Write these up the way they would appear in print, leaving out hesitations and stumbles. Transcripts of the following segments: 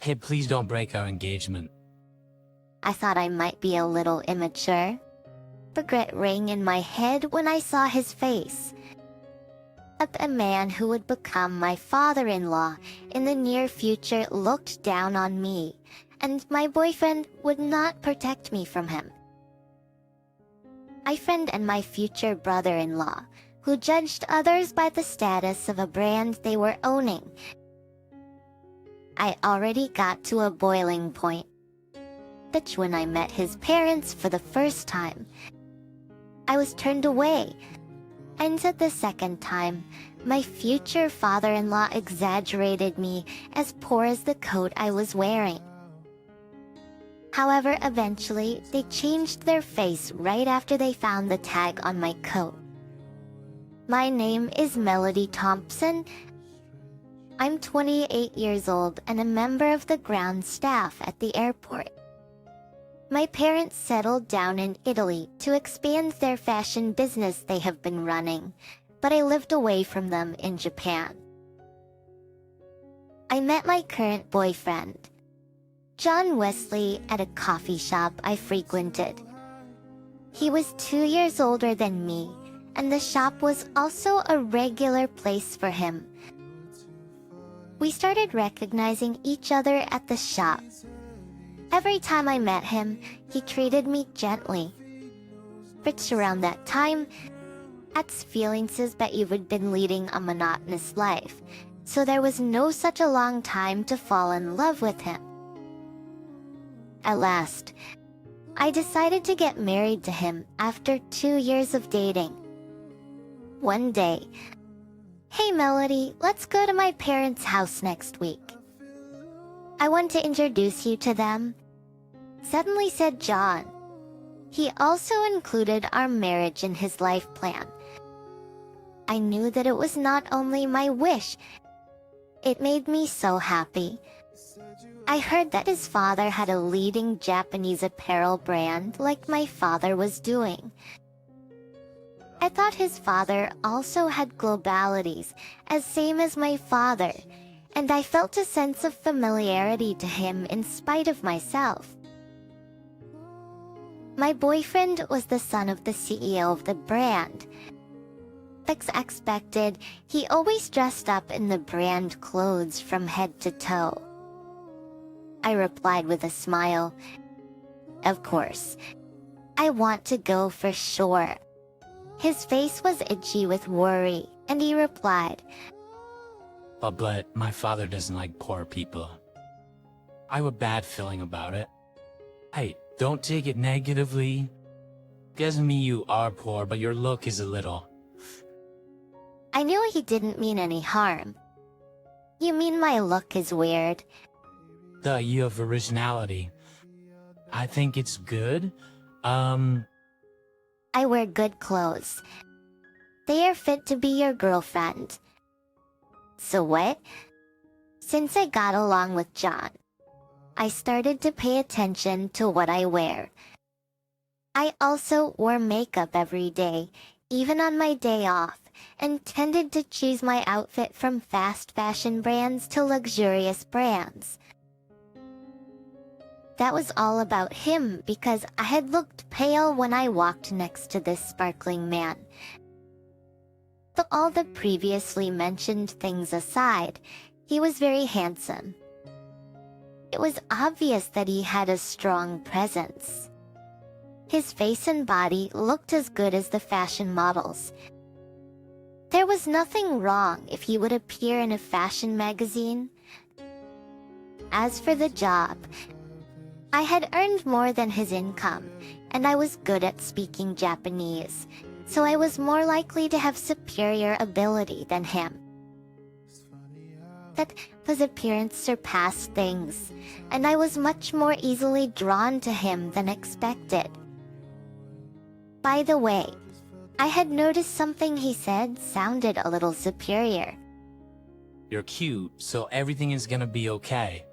Hey, please don't break our engagement. I thought I might be a little immature. Regret rang in my head when I saw his face. A man who would become my father-in-law in the near future looked down on me, and my boyfriend would not protect me from him. My friend and my future brother-in-law, who judged others by the status of a brand they were owning. I already got to a boiling point. But when I met his parents for the first time, I was turned away. And at the second time, my future father-in-law exaggerated me as poor as the coat I was wearing. However, eventually, they changed their face right after they found the tag on my coat. My name is Melody Thompson. I'm 28 years old and a member of the ground staff at the airport. My parents settled down in Italy to expand their fashion business they have been running, but I lived away from them in Japan. I met my current boyfriend, John Wesley, at a coffee shop I frequented. He was 2 years older than me, and the shop was also a regular place for him. We started recognizing each other at the shop. Every time I met him, he treated me gently. It's around that time, I'd feelings that you've been leading a monotonous life, so there was no such a long time to fall in love with him. At last, I decided to get married to him after 2 years of dating. One day, "Hey Melody, let's go to my parents' house next week. I want to introduce you to them," suddenly said John. He also included our marriage in his life plan. I knew that it was not only my wish, it made me so happy. I heard that his father had a leading Japanese apparel brand like my father was doing. I thought his father also had globalities, as same as my father, and I felt a sense of familiarity to him in spite of myself. My boyfriend was the son of the CEO of the brand. As expected, he always dressed up in the brand clothes from head to toe. I replied with a smile, "Of course. I want to go for sure." His face was itchy with worry, and he replied, But my father doesn't like poor people. I have a bad feeling about it. Hey, don't take it negatively. Doesn't mean you are poor, but your look is a little. I knew he didn't mean any harm. "You mean my look is weird?" You have originality. I think it's good. "I wear good clothes. They are fit to be your girlfriend." So what? Since I got along with John, I started to pay attention to what I wear. I also wore makeup every day, even on my day off, and tended to choose my outfit from fast fashion brands to luxurious brands. That was all about him because I had looked pale when I walked next to this sparkling man. But all the previously mentioned things aside, he was very handsome. It was obvious that he had a strong presence. His face and body looked as good as the fashion models. There was nothing wrong if he would appear in a fashion magazine. As for the job, I had earned more than his income, and I was good at speaking Japanese, so I was more likely to have superior ability than him. That his appearance surpassed things, and I was much more easily drawn to him than expected. By the way, I had noticed something he said sounded a little superior. You're cute, so everything is gonna be okay.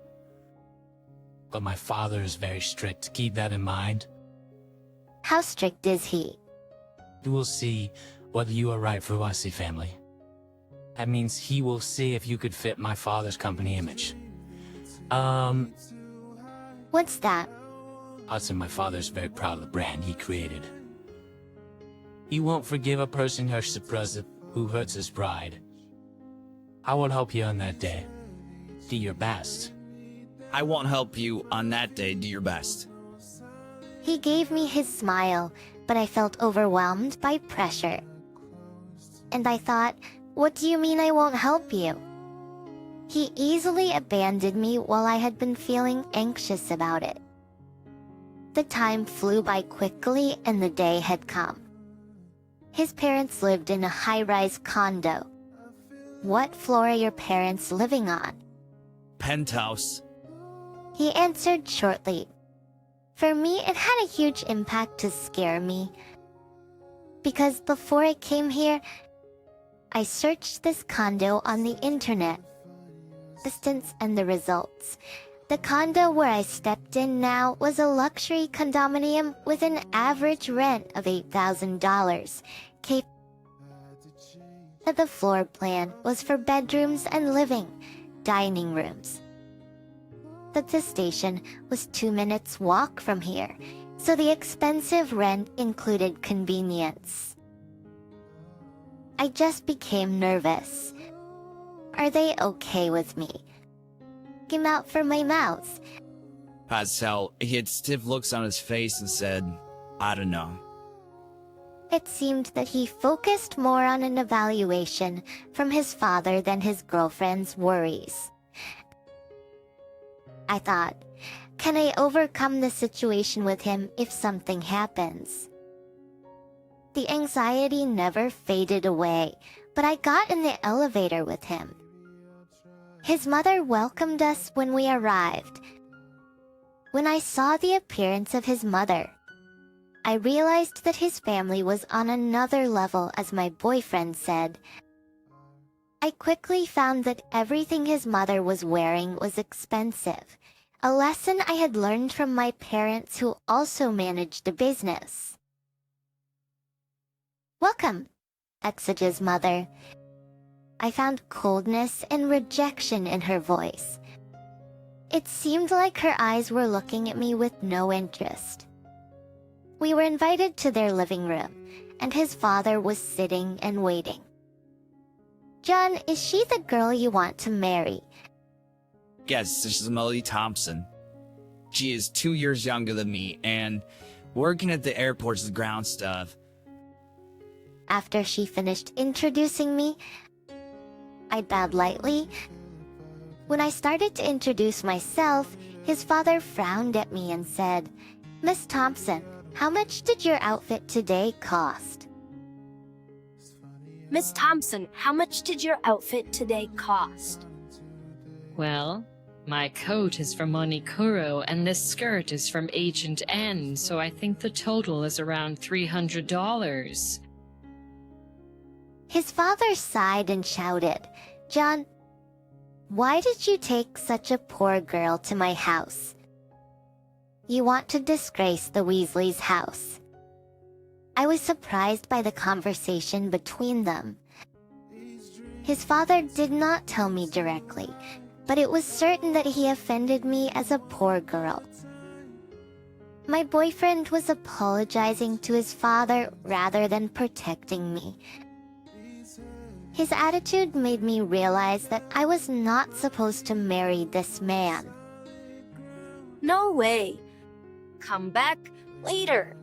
But my father is very strict. Keep that in mind. How strict is he? You will see whether you are right for Wasi family. That means he will see if you could fit my father's company image. What's that? Hudson, my father's very proud of the brand he created. He won't forgive a person who hurts his pride. I will help you on that day. Do your best. I won't help you on that day. Do your best. He gave me his smile, but I felt overwhelmed by pressure. And I thought, what do you mean I won't help you? He easily abandoned me while I had been feeling anxious about it. The time flew by quickly and the day had come. His parents lived in a high-rise condo. What floor are your parents living on? Penthouse. He answered shortly. For me, it had a huge impact to scare me. Because before I came here, I searched this condo on the internet. Distance and the results. The condo where I stepped in now was a luxury condominium with an average rent of $8,000. The floor plan was for bedrooms and living, dining rooms. The station was 2 minutes walk from here, so the expensive rent included convenience. I just became nervous. Are they okay with me? Came out from my mouth. Pascal, he had stiff looks on his face and said, I don't know. It seemed that he focused more on an evaluation from his father than his girlfriend's worries. I thought, can I overcome the situation with him if something happens? The anxiety never faded away, but I got in the elevator with him. His mother welcomed us when we arrived. When I saw the appearance of his mother, I realized that his family was on another level, as my boyfriend said. I quickly found that everything his mother was wearing was expensive, a lesson I had learned from my parents who also managed a business. Welcome, Exege's mother. I found coldness and rejection in her voice. It seemed like her eyes were looking at me with no interest. We were invited to their living room, and his father was sitting and waiting. John, is she the girl you want to marry? Yes, this is Melody Thompson. She is 2 years younger than me, and working at the airport is ground stuff. After she finished introducing me, I bowed lightly. When I started to introduce myself, his father frowned at me and said, Miss Thompson, how much did your outfit today cost? Miss Thompson, how much did your outfit today cost? Well, my coat is from Monikuro and this skirt is from H&N, so I think the total is around $300. His father sighed and shouted, John, why did you take such a poor girl to my house? You want to disgrace the Weasleys' house. I was surprised by the conversation between them. His father did not tell me directly, but it was certain that he offended me as a poor girl. My boyfriend was apologizing to his father rather than protecting me. His attitude made me realize that I was not supposed to marry this man. No way. Come back later.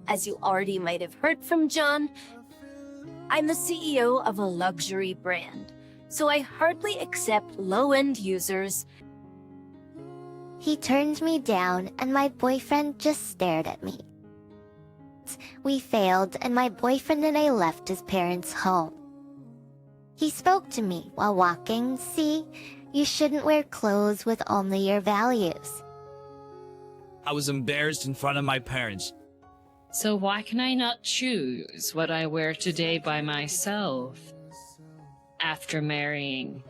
As you already might have heard from John, I'm the CEO of a luxury brand, so I hardly accept low-end users. He turned me down and my boyfriend just stared at me. We failed and my boyfriend and I left his parents' home. He spoke to me while walking. See, you shouldn't wear clothes with only your values. I was embarrassed in front of my parents. So why can I not choose what I wear today by myself? After marrying,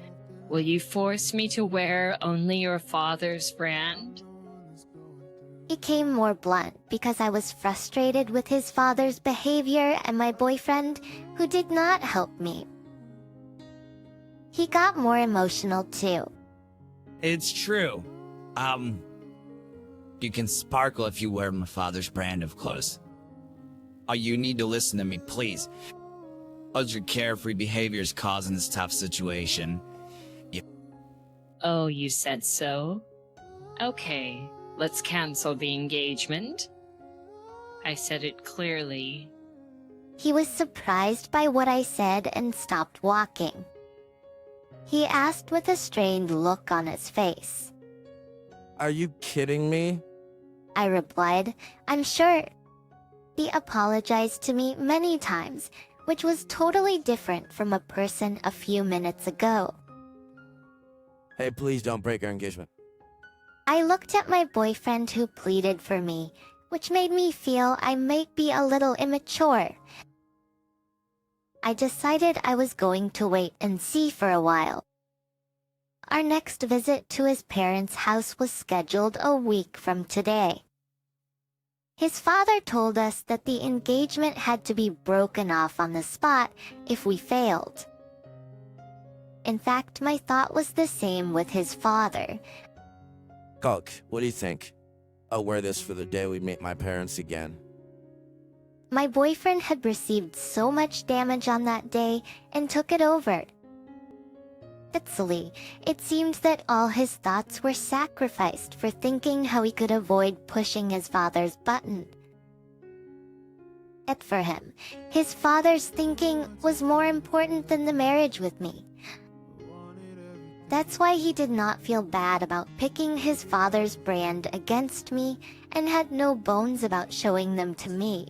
will you force me to wear only your father's brand? It came more blunt because I was frustrated with his father's behavior and my boyfriend, who did not help me. He got more emotional too. It's true. You can sparkle if you wear my father's brand of clothes. Oh, you need to listen to me, please. How's your carefree behavior is causing this tough situation? Oh, you said so? Okay, let's cancel the engagement. I said it clearly. He was surprised by what I said and stopped walking. He asked with a strained look on his face. Are you kidding me? I replied, I'm sure. He apologized to me many times, which was totally different from a person a few minutes ago. Hey, please don't break our engagement. I looked at my boyfriend who pleaded for me, which made me feel I might be a little immature. I decided I was going to wait and see for a while. Our next visit to his parents' house was scheduled a week from today. His father told us that the engagement had to be broken off on the spot if we failed. In fact, my thought was the same with his father. Hulk, what do you think? I'll wear this for the day we meet my parents again. My boyfriend had received so much damage on that day and took it over. Italy, it seemed that all his thoughts were sacrificed for thinking how he could avoid pushing his father's button. Yet for him, his father's thinking was more important than the marriage with me. That's why he did not feel bad about picking his father's brand against me and had no bones about showing them to me.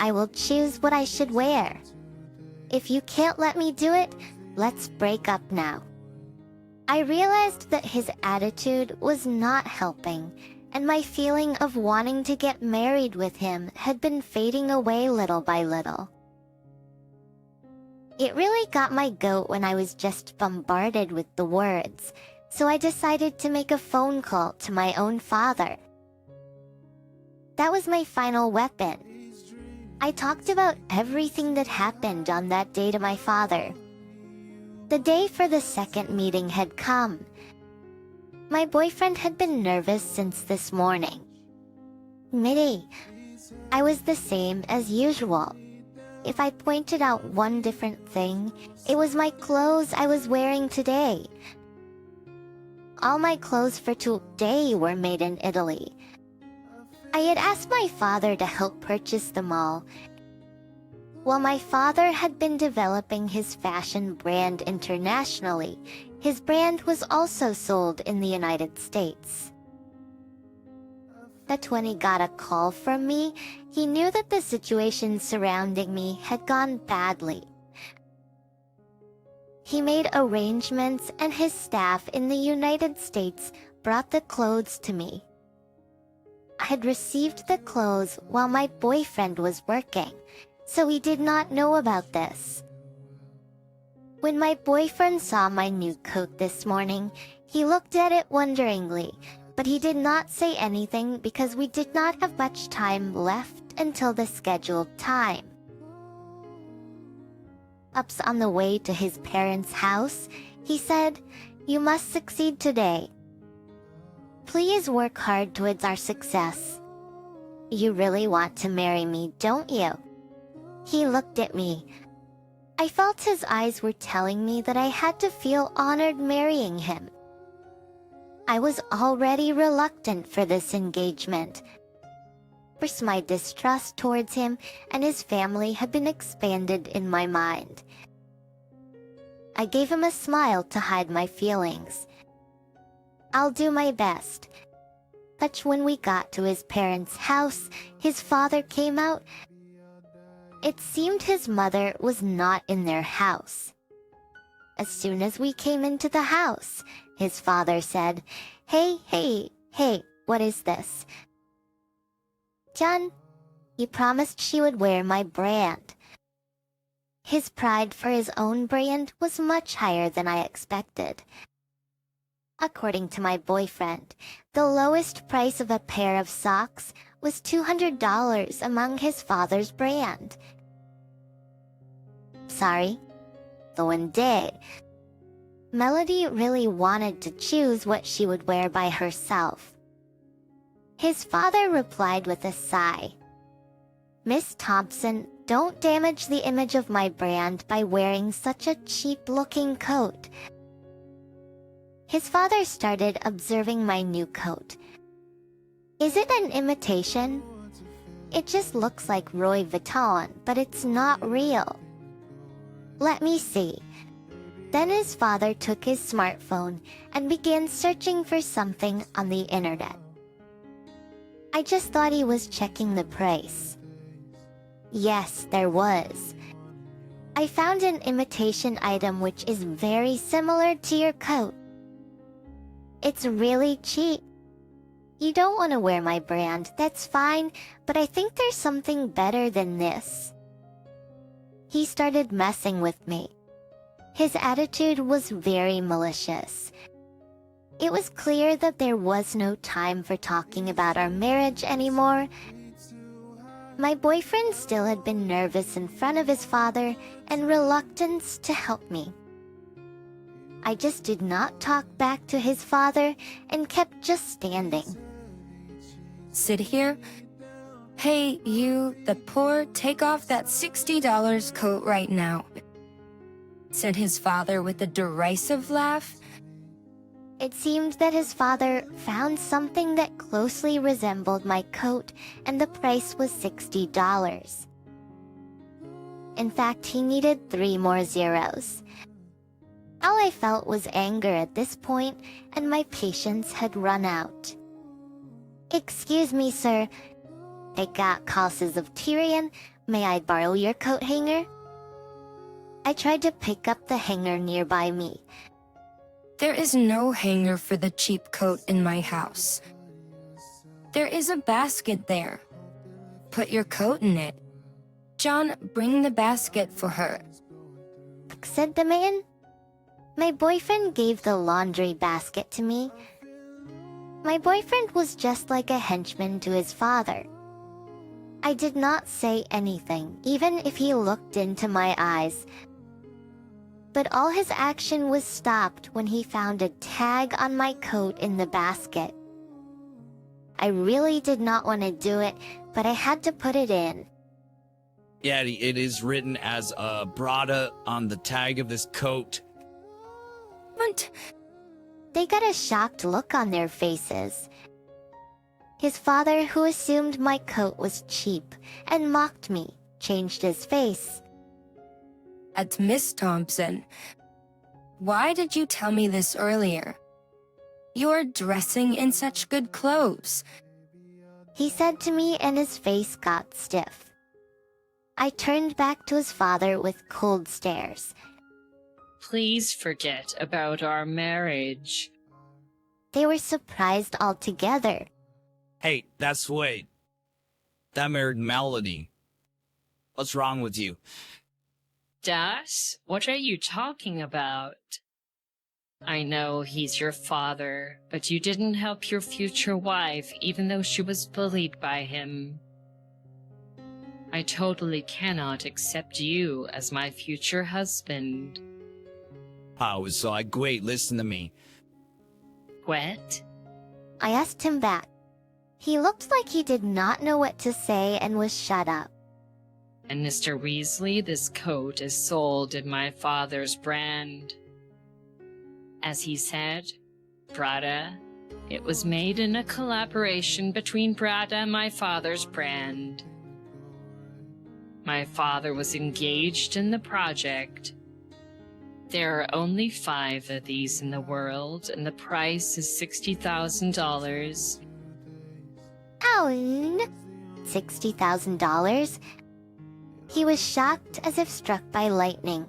I will choose what I should wear. If you can't let me do it, let's break up now. I realized that his attitude was not helping, and my feeling of wanting to get married with him had been fading away little by little. It really got my goat when I was just bombarded with the words, so I decided to make a phone call to my own father. That was my final weapon. I talked about everything that happened on that day to my father. The day for the second meeting had come. My boyfriend had been nervous since this morning. Mitty, I was the same as usual. If I pointed out one different thing, it was my clothes I was wearing today. All my clothes for today were made in Italy. I had asked my father to help purchase them all. While my father had been developing his fashion brand internationally, his brand was also sold in the United States. That when he got a call from me, he knew that the situation surrounding me had gone badly. He made arrangements and his staff in the United States brought the clothes to me. I had received the clothes while my boyfriend was working, so he did not know about this. When my boyfriend saw my new coat this morning, he looked at it wonderingly, but he did not say anything because we did not have much time left until the scheduled time. Ups on the way to his parents' house, he said, "You must succeed today. Please work hard towards our success. You really want to marry me, don't you?" He looked at me. I felt his eyes were telling me that I had to feel honored marrying him. I was already reluctant for this engagement. First, my distrust towards him and his family had been expanded in my mind. I gave him a smile to hide my feelings. "I'll do my best." But when we got to his parents' house, his father came out. It seemed his mother was not in their house. As soon as we came into the house, his father said, Hey, what is this?" "John, you promised she would wear my brand." His pride for his own brand was much higher than I expected. According to my boyfriend, the lowest price of a pair of socks was $200 among his father's brand. Sorry, going dead. Melody really wanted to choose what she would wear by herself. His father replied with a sigh. "Miss Thompson, don't damage the image of my brand by wearing such a cheap-looking coat." His father started observing my new coat. "Is it an imitation? It just looks like Louis Vuitton, but it's not real. Let me see." Then his father took his smartphone and began searching for something on the internet. I just thought he was checking the price. Yes, there was. I found an imitation item which is very similar to your coat. It's really cheap. You don't want to wear my brand, that's fine, but I think there's something better than this. He started messing with me. His attitude was very malicious. It was clear that there was no time for talking about our marriage anymore. My boyfriend still had been nervous in front of his father and reluctant to help me. I just did not talk back to his father and kept just standing. "Sit here. Hey, you, the poor, take off that $60 coat right now," said his father with a derisive laugh. It seemed that his father found something that closely resembled my coat, and the price was $60. In fact, he needed 3 more zeros. All I felt was anger at this point, and my patience had run out. "Excuse me, sir. I got causes of Tyrion. May I borrow your coat hanger?" I tried to pick up the hanger nearby me. "There is no hanger for the cheap coat in my house. There is a basket there. Put your coat in it. John, bring the basket for her," said the man. My boyfriend gave the laundry basket to me. My boyfriend was just like a henchman to his father. I did not say anything, even if he looked into my eyes. But all his action was stopped when he found a tag on my coat in the basket. I really did not want to do it, but I had to put it in. Yeah, it is written as Brada on the tag of this coat. "What?" They got a shocked look on their faces. His father, who assumed my coat was cheap and mocked me, changed his face. "At Miss Thompson, why did you tell me this earlier? You're dressing in such good clothes," he said to me, and his face got stiff. I turned back to his father with cold stares. Please forget about our marriage. They were surprised altogether. Hey, that's Wade. That married Melody. What's wrong with you? Das, what are you talking about? I know he's your father, but you didn't help your future wife even though she was bullied by him. I totally cannot accept you as my future husband. Oh, so wait, listen to me. What? I asked him back. He looked like he did not know what to say and was shut up. And Mr. Weasley, this coat is sold in my father's brand. As he said, Brada, it was made in a collaboration between Brada and my father's brand. My father was engaged in the project. There are only 5 of these in the world, and the price is $60,000. Ow! $60,000? He was shocked as if struck by lightning.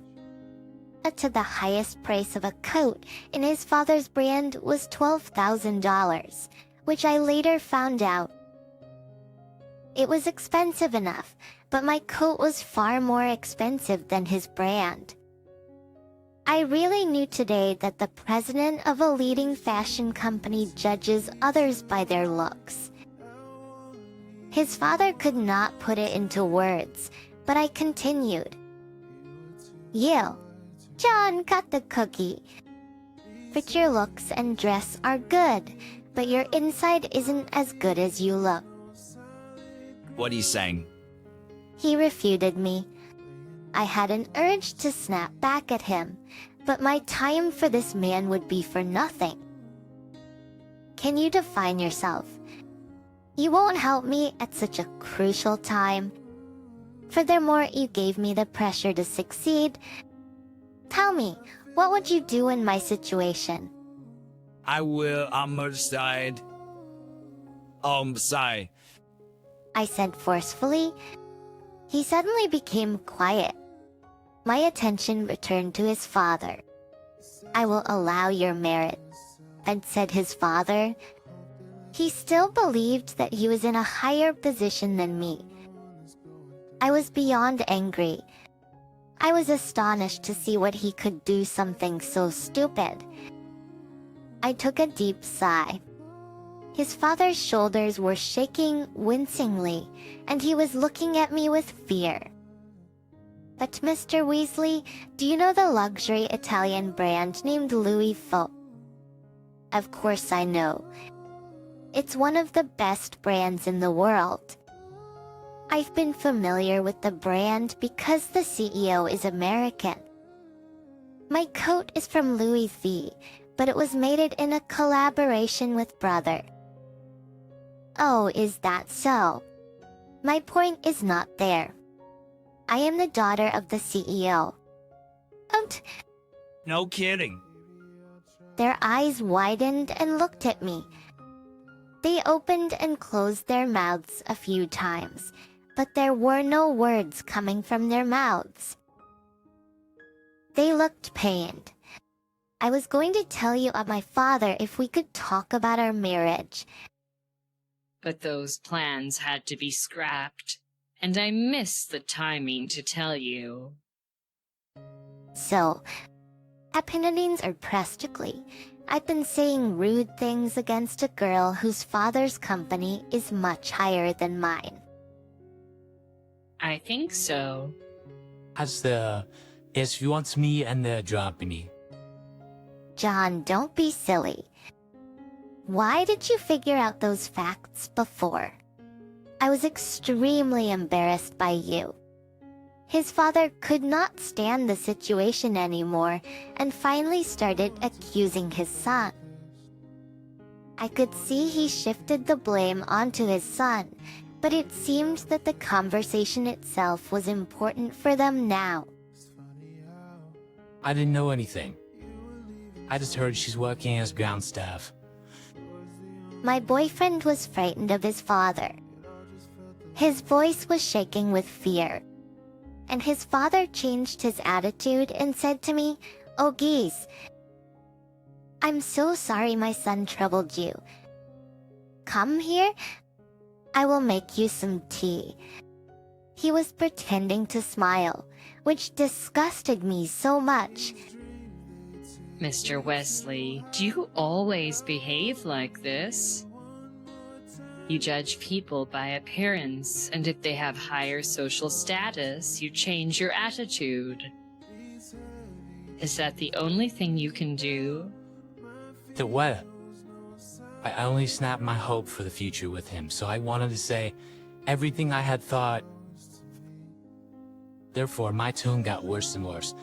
To the highest price of a coat in his father's brand was $12,000, which I later found out. It was expensive enough, but my coat was far more expensive than his brand. I really knew today that the president of a leading fashion company judges others by their looks. His father could not put it into words, but I continued. "You, John, cut the cookie. But your looks and dress are good, but your inside isn't as good as you look. What are you saying? He refuted me. I had an urge to snap back at him, but my time for this man would be for nothing. Can you define yourself? You won't help me at such a crucial time. Furthermore, you gave me the pressure to succeed. Tell me, what would you do in my situation? I'm sorry. Sorry. I said forcefully. He suddenly became quiet. My attention returned to his father. I will allow your merit, had said his father. He still believed that he was in a higher position than me. I was beyond angry. I was astonished to see what he could do something so stupid. I took a deep sigh. His father's shoulders were shaking wincingly, and he was looking at me with fear. But Mr. Weasley, do you know the luxury Italian brand named Louis FIL? Of course I know. It's one of the best brands in the world. I've been familiar with the brand because the CEO is American. My coat is from Louis V, but it was made in a collaboration with Brother. Oh, is that so? My point is not there. I am the daughter of the CEO. No kidding. Their eyes widened and looked at me. They opened and closed their mouths a few times, but there were no words coming from their mouths. They looked pained. I was going to tell you of my father if we could talk about our marriage. But those plans had to be scrapped, and I missed the timing to tell you. So, Eponines are practically. I've been saying rude things against a girl whose father's company is much higher than mine. I think so. If you want me and the drop me. John, don't be silly. Why did you figure out those facts before? I was extremely embarrassed by you. His father could not stand the situation anymore and finally started accusing his son. I could see he shifted the blame onto his son, but it seemed that the conversation itself was important for them now. I didn't know anything. I just heard she's working as ground staff. My boyfriend was frightened of his father. His voice was shaking with fear. And his father changed his attitude and said to me, "Oh geez, I'm so sorry my son troubled you. Come here, I will make you some tea." He was pretending to smile, which disgusted me so much. Mr. Wesley, do you always behave like this? You judge people by appearance, and if they have higher social status, you change your attitude. Is that the only thing you can do? The what? I only snapped my hope for the future with him, so I wanted to say everything I had thought. Therefore, my tone got worse and worse.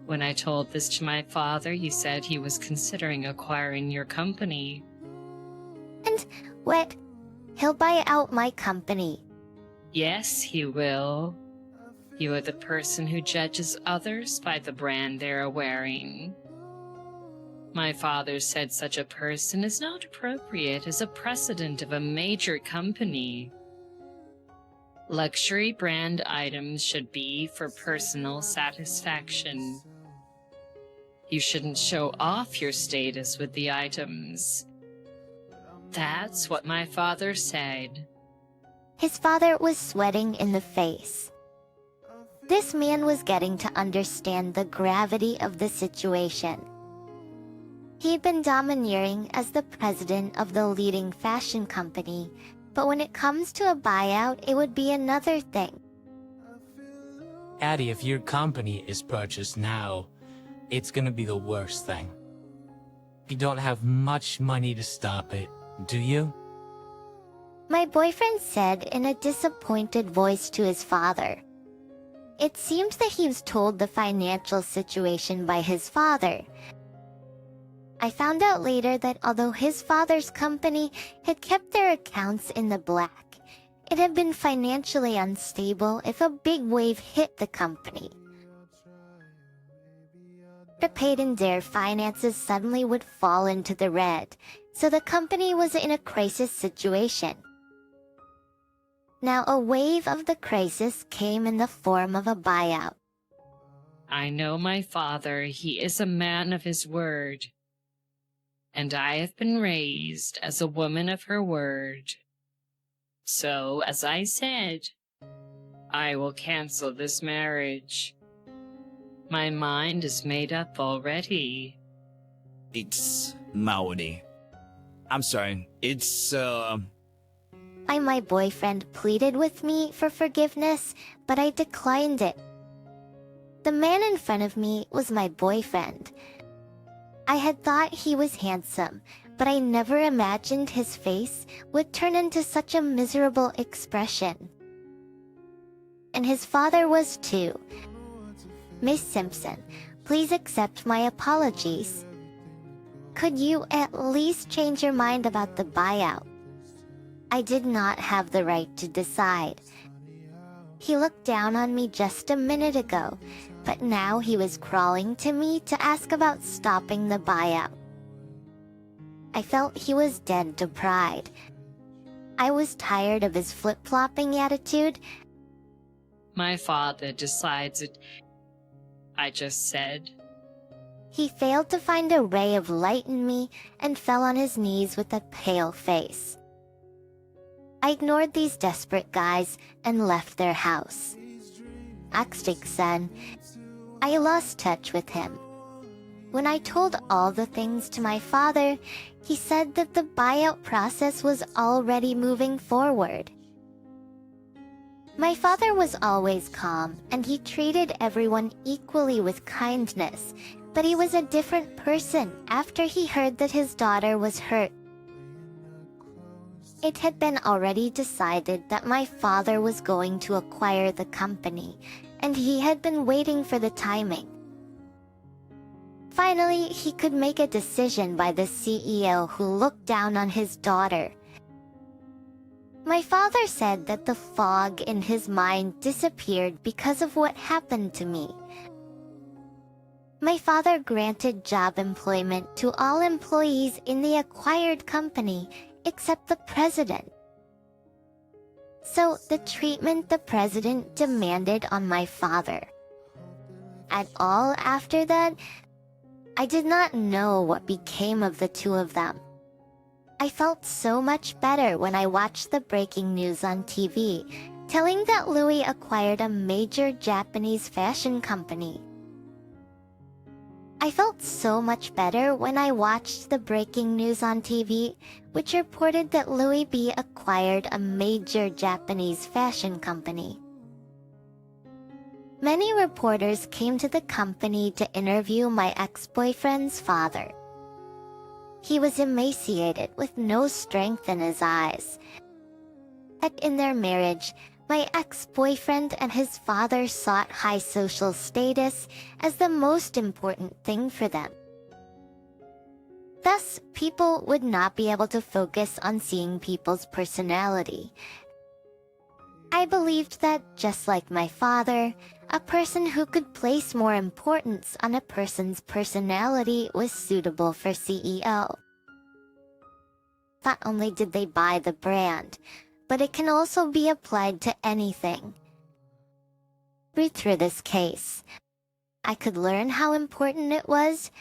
When I told this to my father, you said he was considering acquiring your company. And what? He'll buy out my company. Yes, he will. You are the person who judges others by the brand they are wearing. My father said such a person is not appropriate as a president of a major company. Luxury brand items should be for personal satisfaction. You shouldn't show off your status with the items. That's what my father said. His father was sweating in the face. This man was getting to understand the gravity of the situation. He'd been domineering as the president of the leading fashion company, but when it comes to a buyout, it would be another thing. Addie, if your company is purchased now, it's gonna be the worst thing. You don't have much money to stop it, do you? My boyfriend said in a disappointed voice to his father. It seems that he was told the financial situation by his father. I found out later that although his father's company had kept their accounts in the black, it had been financially unstable if a big wave hit the company. Paid and their finances suddenly would fall into the red, so the company was in a crisis situation. Now a wave of the crisis came in the form of a buyout. I know my father, he is a man of his word. And I have been raised as a woman of her word. So, as I said, I will cancel this marriage. My mind is made up already. It's Maori. I'm sorry, it's, My boyfriend pleaded with me for forgiveness, but I declined it. The man in front of me was my boyfriend. I had thought he was handsome, but I never imagined his face would turn into such a miserable expression. And his father was too. Miss Simpson, please accept my apologies. Could you at least change your mind about the buyout? I did not have the right to decide. He looked down on me just a minute ago, but now he was crawling to me to ask about stopping the buyout. I felt he was dead to pride. I was tired of his flip-flopping attitude. My father decides it. I just said. He failed to find a ray of light in me and fell on his knees with a pale face. I ignored these desperate guys and left their house. Son, I lost touch with him. When I told all the things to my father, he said that the buyout process was already moving forward. My father was always calm, and he treated everyone equally with kindness, but he was a different person after he heard that his daughter was hurt. It had been already decided that my father was going to acquire the company, and he had been waiting for the timing. Finally, he could make a decision by the CEO who looked down on his daughter. My father said that the fog in his mind disappeared because of what happened to me. My father granted job employment to all employees in the acquired company except the president. So the treatment the president demanded on my father. At all after that, I did not know what became of the two of them. I felt so much better when I watched the breaking news on TV, telling that Louis acquired a major Japanese fashion company. I felt so much better when I watched the breaking news on TV, which reported that Louis B acquired a major Japanese fashion company. Many reporters came to the company to interview my ex-boyfriend's father. He was emaciated with no strength in his eyes. In their marriage, my ex-boyfriend and his father sought high social status as the most important thing for them. Thus, people would not be able to focus on seeing people's personality. I believed that, just like my father, a person who could place more importance on a person's personality was suitable for CEO. Not only did they buy the brand, but it can also be applied to anything. Through this case, I could learn how important it was